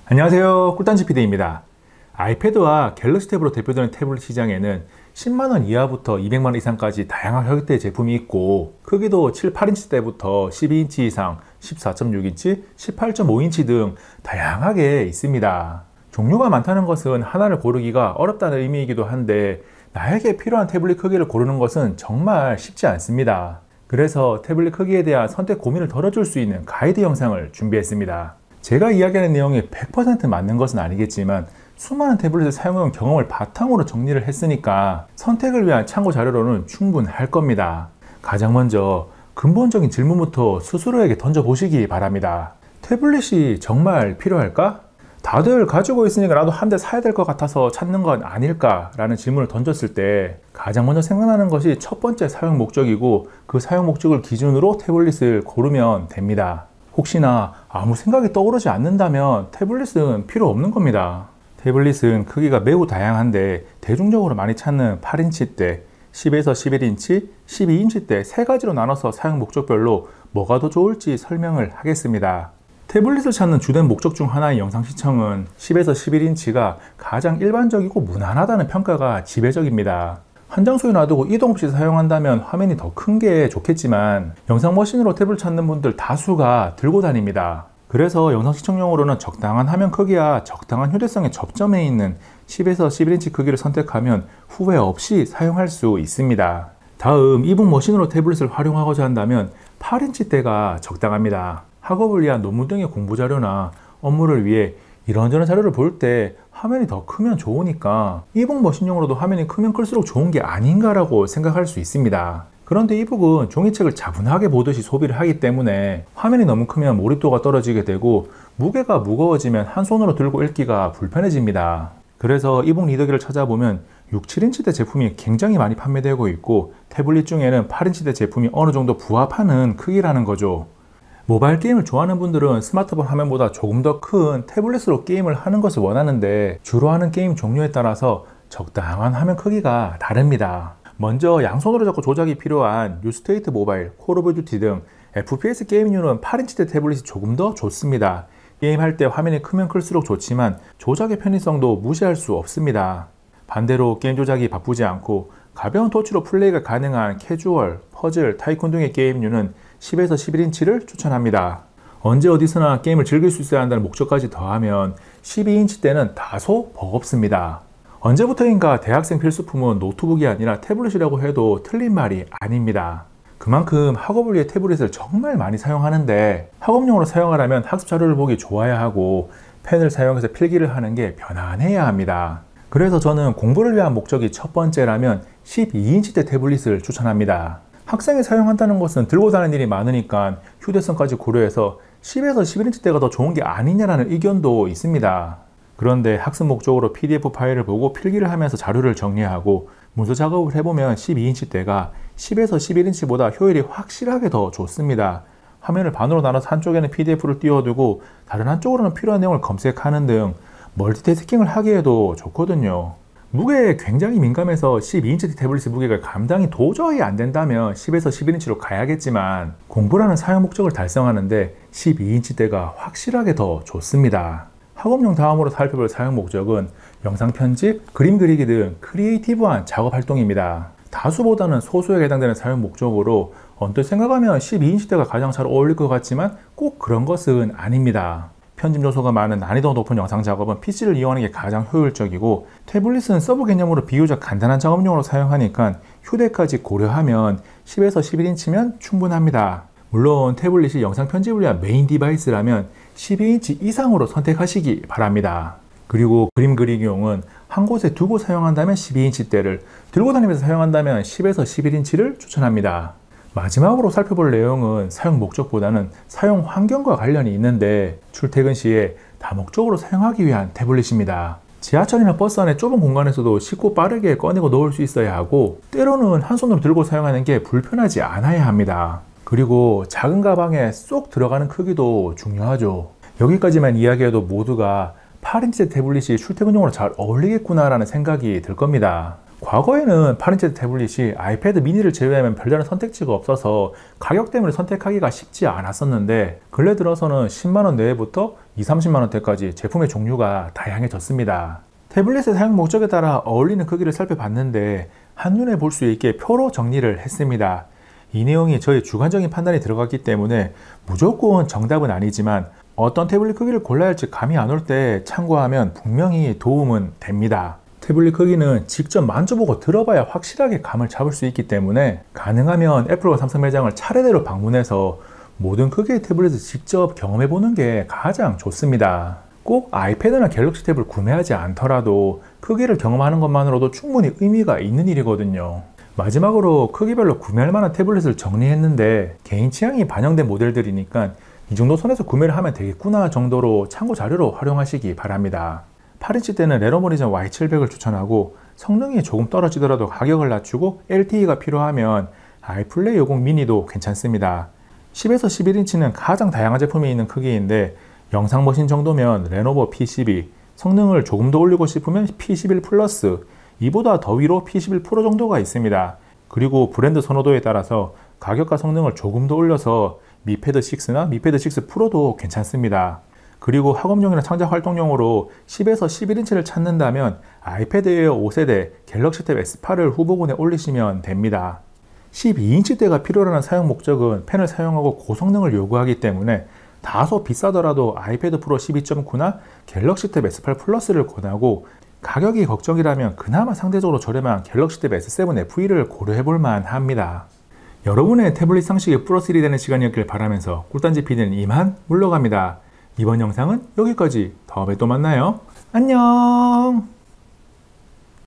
안녕하세요, 꿀단지 PD입니다. 아이패드와 갤럭시 탭으로 대표되는 태블릿 시장에는 10만원 이하부터 200만원 이상까지 다양한 가격대의 제품이 있고, 크기도 7, 8인치대부터 12인치 이상, 14.6인치, 18.5인치 등 다양하게 있습니다. 종류가 많다는 것은 하나를 고르기가 어렵다는 의미이기도 한데, 나에게 필요한 태블릿 크기를 고르는 것은 정말 쉽지 않습니다. 그래서 태블릿 크기에 대한 선택 고민을 덜어줄 수 있는 가이드 영상을 준비했습니다. 제가 이야기하는 내용이 100% 맞는 것은 아니겠지만 수많은 태블릿을 사용한 경험을 바탕으로 정리를 했으니까 선택을 위한 참고 자료로는 충분할 겁니다. 가장 먼저 근본적인 질문부터 스스로에게 던져보시기 바랍니다. 태블릿이 정말 필요할까? 다들 가지고 있으니까 나도 한 대 사야 될 것 같아서 찾는 건 아닐까? 라는 질문을 던졌을 때 가장 먼저 생각나는 것이 첫 번째 사용 목적이고, 그 사용 목적을 기준으로 태블릿을 고르면 됩니다. 혹시나 아무 생각이 떠오르지 않는다면 태블릿은 필요 없는 겁니다. 태블릿은 크기가 매우 다양한데 대중적으로 많이 찾는 8인치대, 10에서 11인치, 12인치대 세 가지로 나눠서 사용 목적별로 뭐가 더 좋을지 설명을 하겠습니다. 태블릿을 찾는 주된 목적 중 하나의 영상 시청은 10에서 11인치가 가장 일반적이고 무난하다는 평가가 지배적입니다. 한 장소에 놔두고 이동 없이 사용한다면 화면이 더 큰 게 좋겠지만 영상 머신으로 탭을 찾는 분들 다수가 들고 다닙니다. 그래서 영상 시청용으로는 적당한 화면 크기와 적당한 휴대성의 접점에 있는 10에서 11인치 크기를 선택하면 후회 없이 사용할 수 있습니다. 다음 이북 머신으로 태블릿을 활용하고자 한다면 8인치대가 적당합니다. 학업을 위한 논문 등의 공부 자료나 업무를 위해 이런저런 자료를 볼 때 화면이 더 크면 좋으니까 이북 머신용으로도 화면이 크면 클수록 좋은 게 아닌가라고 생각할 수 있습니다. 그런데 이북은 종이책을 차분하게 보듯이 소비를 하기 때문에 화면이 너무 크면 몰입도가 떨어지게 되고 무게가 무거워지면 한 손으로 들고 읽기가 불편해집니다. 그래서 이북 리더기를 찾아보면 6, 7인치대 제품이 굉장히 많이 판매되고 있고, 태블릿 중에는 8인치대 제품이 어느 정도 부합하는 크기라는 거죠. 모바일 게임을 좋아하는 분들은 스마트폰 화면보다 조금 더 큰 태블릿으로 게임을 하는 것을 원하는데, 주로 하는 게임 종류에 따라서 적당한 화면 크기가 다릅니다. 먼저 양손으로 잡고 조작이 필요한 뉴스테이트 모바일, 콜 오브 듀티 등 FPS 게임류는 8인치대 태블릿이 조금 더 좋습니다. 게임할 때 화면이 크면 클수록 좋지만 조작의 편의성도 무시할 수 없습니다. 반대로 게임 조작이 바쁘지 않고 가벼운 터치로 플레이가 가능한 캐주얼, 퍼즐, 타이쿤 등의 게임류는 10에서 11인치를 추천합니다. 언제 어디서나 게임을 즐길 수 있어야 한다는 목적까지 더하면 12인치대는 다소 버겁습니다. 언제부터인가 대학생 필수품은 노트북이 아니라 태블릿이라고 해도 틀린 말이 아닙니다. 그만큼 학업을 위해 태블릿을 정말 많이 사용하는데, 학업용으로 사용하려면 학습 자료를 보기 좋아야 하고 펜을 사용해서 필기를 하는 게 편안해야 합니다. 그래서 저는 공부를 위한 목적이 첫 번째라면 12인치대 태블릿을 추천합니다. 학생이 사용한다는 것은 들고 다니는 일이 많으니까 휴대성까지 고려해서 10에서 11인치대가 더 좋은 게 아니냐라는 의견도 있습니다. 그런데 학습 목적으로 PDF 파일을 보고 필기를 하면서 자료를 정리하고 문서 작업을 해보면 12인치대가 10에서 11인치보다 효율이 확실하게 더 좋습니다. 화면을 반으로 나눠서 한쪽에는 PDF를 띄워두고 다른 한쪽으로는 필요한 내용을 검색하는 등 멀티태스킹을 하기에도 좋거든요. 무게에 굉장히 민감해서 12인치 태블릿의 무게가 감당이 도저히 안 된다면 10에서 11인치로 가야겠지만, 공부라는 사용 목적을 달성하는데 12인치대가 확실하게 더 좋습니다. 학업용 다음으로 살펴볼 사용 목적은 영상 편집, 그림 그리기 등 크리에이티브한 작업 활동입니다. 다수보다는 소수에 해당되는 사용 목적으로 언뜻 생각하면 12인치대가 가장 잘 어울릴 것 같지만 꼭 그런 것은 아닙니다. 편집 요소가 많은 난이도가 높은 영상 작업은 PC를 이용하는 게 가장 효율적이고, 태블릿은 서브 개념으로 비교적 간단한 작업용으로 사용하니까 휴대까지 고려하면 10에서 11인치면 충분합니다. 물론 태블릿이 영상 편집을 위한 메인 디바이스라면 12인치 이상으로 선택하시기 바랍니다. 그리고 그림 그리기용은 한 곳에 두고 사용한다면 12인치대를, 들고 다니면서 사용한다면 10에서 11인치를 추천합니다. 마지막으로 살펴볼 내용은 사용 목적보다는 사용 환경과 관련이 있는데, 출퇴근 시에 다목적으로 사용하기 위한 태블릿입니다. 지하철이나 버스 안에 좁은 공간에서도 쉽고 빠르게 꺼내고 놓을 수 있어야 하고, 때로는 한 손으로 들고 사용하는 게 불편하지 않아야 합니다. 그리고 작은 가방에 쏙 들어가는 크기도 중요하죠. 여기까지만 이야기해도 모두가 8인치 태블릿이 출퇴근용으로 잘 어울리겠구나 라는 생각이 들 겁니다. 과거에는 8인치 태블릿이 아이패드 미니를 제외하면 별다른 선택지가 없어서 가격 때문에 선택하기가 쉽지 않았었는데, 근래 들어서는 10만원 내외부터 20, 30만원대까지 제품의 종류가 다양해졌습니다. 태블릿의 사용 목적에 따라 어울리는 크기를 살펴봤는데 한눈에 볼 수 있게 표로 정리를 했습니다. 이 내용이 저의 주관적인 판단이 들어갔기 때문에 무조건 정답은 아니지만 어떤 태블릿 크기를 골라야 할지 감이 안 올 때 참고하면 분명히 도움은 됩니다. 태블릿 크기는 직접 만져보고 들어봐야 확실하게 감을 잡을 수 있기 때문에 가능하면 애플과 삼성 매장을 차례대로 방문해서 모든 크기의 태블릿을 직접 경험해보는 게 가장 좋습니다. 꼭 아이패드나 갤럭시 탭을 구매하지 않더라도 크기를 경험하는 것만으로도 충분히 의미가 있는 일이거든요. 마지막으로 크기별로 구매할 만한 태블릿을 정리했는데 개인 취향이 반영된 모델들이니까 이 정도 선에서 구매를 하면 되겠구나 정도로 참고 자료로 활용하시기 바랍니다. 8인치 때는 레노버리전 Y700을 추천하고, 성능이 조금 떨어지더라도 가격을 낮추고 LTE가 필요하면 아이플레이 50 미니도 괜찮습니다. 10에서 11인치는 가장 다양한 제품이 있는 크기인데 영상 머신 정도면 레노버 P12, 성능을 조금 더 올리고 싶으면 P11 플러스, 이보다 더 위로 P11 프로 정도가 있습니다. 그리고 브랜드 선호도에 따라서 가격과 성능을 조금 더 올려서 미패드 6나 미패드 6 프로도 괜찮습니다. 그리고 학업용이나 창작 활동용으로 10에서 11인치를 찾는다면 아이패드 에어 5세대, 갤럭시 탭 S8을 후보군에 올리시면 됩니다. 12인치대가 필요로 하는 사용 목적은 펜을 사용하고 고성능을 요구하기 때문에 다소 비싸더라도 아이패드 프로 12.9나 갤럭시 탭 S8 플러스를 권하고, 가격이 걱정이라면 그나마 상대적으로 저렴한 갤럭시 탭 S7 FE를 고려해볼 만합니다. 여러분의 태블릿 상식이 플러스1이 되는 시간이었길 바라면서 꿀단지 PD는 이만 물러갑니다. 이번 영상은 여기까지. 다음에 또 만나요. 안녕.